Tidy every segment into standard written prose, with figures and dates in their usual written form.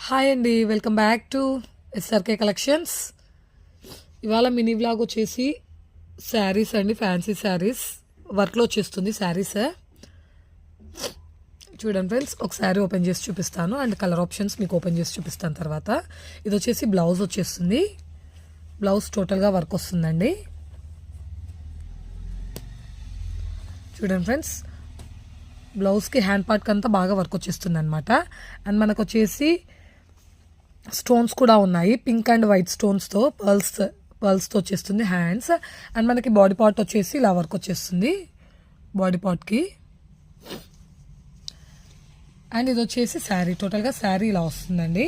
Hi అండి, welcome back to SRK collections. ఇవాళ mini vlog వచ్చేసి శారీస్ అండి, ఫ్యాన్సీ శారీస్ వర్క్లో వచ్చేస్తుంది శారీస్. చూడండి ఫ్రెండ్స్, ఒక శారీ ఓపెన్ చేసి చూపిస్తాను అండ్ కలర్ ఆప్షన్స్ మీకు ఓపెన్ చేసి చూపిస్తాను తర్వాత. ఇది వచ్చేసి బ్లౌజ్ వచ్చేస్తుంది, బ్లౌజ్ టోటల్గా వర్క్ వస్తుందండి. చూడండి ఫ్రెండ్స్, బ్లౌజ్కి హ్యాండ్ పార్ట్కి అంతా బాగా వర్క్ వచ్చేస్తుంది అనమాట. అండ్ మనకు వచ్చేసి స్టోన్స్ కూడా ఉన్నాయి, పింక్ అండ్ వైట్ స్టోన్స్తో పర్ల్స్తో వచ్చేస్తుంది హ్యాండ్స్. అండ్ మనకి బాడీ పార్ట్ వచ్చేసి ఇలా వర్క్ వచ్చేస్తుంది బాడీ పార్ట్కి. అండ్ ఇది వచ్చేసి శారీ, టోటల్గా శారీ ఇలా వస్తుందండి.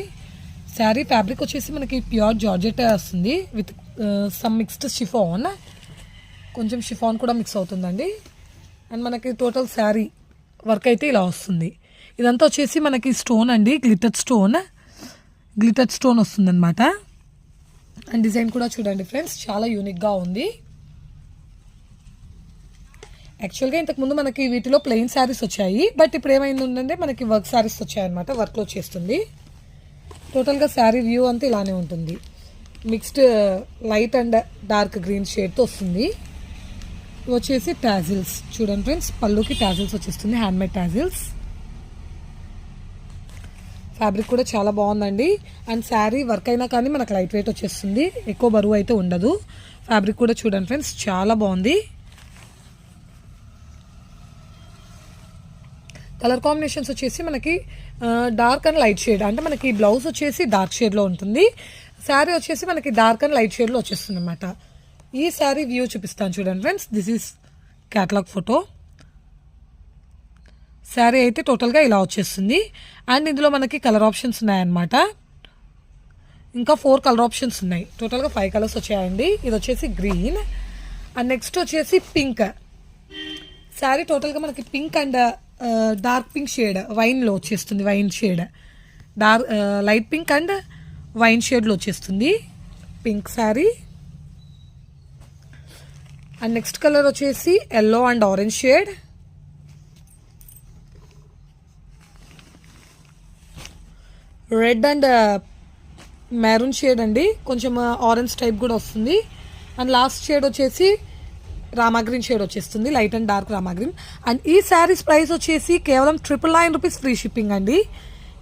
శారీ ఫ్యాబ్రిక్ వచ్చేసి మనకి ప్యూర్ జార్జెట్ వస్తుంది విత్ సమ్ మిక్స్డ్ షిఫాన్, కొంచెం షిఫాన్ కూడా మిక్స్ అవుతుందండి. అండ్ మనకి టోటల్ శారీ వర్క్ అయితే ఇలా వస్తుంది. ఇదంతా వచ్చేసి మనకి స్టోన్ అండి, గ్లిటర్ స్టోన్ వస్తుందన్నమాట. అండ్ డిజైన్ కూడా చూడండి ఫ్రెండ్స్, చాలా యూనిక్గా ఉంది. యాక్చువల్గా ఇంతకుముందు మనకి వీటిలో ప్లెయిన్ శారీస్ వచ్చాయి, బట్ ఇప్పుడు ఏమైంది ఉందంటే మనకి వర్క్ శారీస్ వచ్చాయన్నమాట, వర్క్లో వచ్చేస్తుంది. టోటల్గా శారీ వ్యూ అంతా ఇలానే ఉంటుంది, mixed light and dark green షేడ్తో వస్తుంది. ఇవి వచ్చేసి టాజిల్స్, చూడండి ఫ్రెండ్స్, పళ్ళుకి టాజిల్స్ వచ్చేస్తుంది, హ్యాండ్మేడ్ టాజిల్స్. ఫ్యాబ్రిక్ కూడా చాలా బాగుందండి. అండ్ శారీ వర్క్ అయినా కానీ మనకు లైట్ వెయిట్ వచ్చేస్తుంది, ఎక్కువ బరువు అయితే ఉండదు. ఫ్యాబ్రిక్ కూడా చూడండి ఫ్రెండ్స్, చాలా బాగుంది. కలర్ కాంబినేషన్స్ వచ్చేసి మనకి డార్క్ అండ్ లైట్ షేడ్, అంటే మనకి బ్లౌజ్ వచ్చేసి డార్క్ షేడ్లో ఉంటుంది, శారీ వచ్చేసి మనకి డార్క్ అండ్ లైట్ షేడ్లో వచ్చేస్తుంది అనమాట. ఈ శారీ వ్యూ చూపిస్తాను చూడండి friends, this is catalogue photo. Sari అయితే టోటల్గా ఇలా వచ్చేస్తుంది. అండ్ ఇందులో మనకి కలర్ ఆప్షన్స్ ఉన్నాయన్నమాట, ఇంకా 4 కలర్ ఆప్షన్స్ ఉన్నాయి, టోటల్గా 5 కలర్స్ వచ్చాయండి. ఇది వచ్చేసి గ్రీన్ అండ్ నెక్స్ట్ వచ్చేసి పింక్. శారీ టోటల్గా మనకి pink and dark pink shade వైన్లో వచ్చేస్తుంది, wine shade light pink and wine షేడ్లో వచ్చేస్తుంది pink sari. And next colour వచ్చేసి yellow and orange shade. Red and maroon shade అండి, కొంచెం ఆరెంజ్ టైప్ కూడా వస్తుంది. అండ్ లాస్ట్ షేడ్ వచ్చేసి రామాగ్రీన్ షేడ్ వచ్చేస్తుంది, లైట్ అండ్ డార్క్ రామాగ్రీన్. అండ్ ఈ శారీస్ ప్రైస్ వచ్చేసి కేవలం 999 రూపీస్ ఫ్రీ షిప్పింగ్ అండి,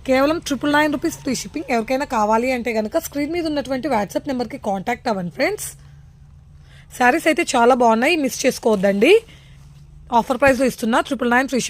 కేవలం 999 రూపీస్ ఫ్రీ షిప్పింగ్. ఎవరికైనా కావాలి అంటే కనుక స్క్రీన్ మీద ఉన్నటువంటి వాట్సాప్ నెంబర్కి కాంటాక్ట్ అవ్వండి ఫ్రెండ్స్. శారీస్ అయితే చాలా బాగున్నాయి, మిస్ చేసుకోవద్దండి. ఆఫర్ ప్రైస్లో ఇస్తున్నా 999 ఫ్రీ షిప్పింగ్.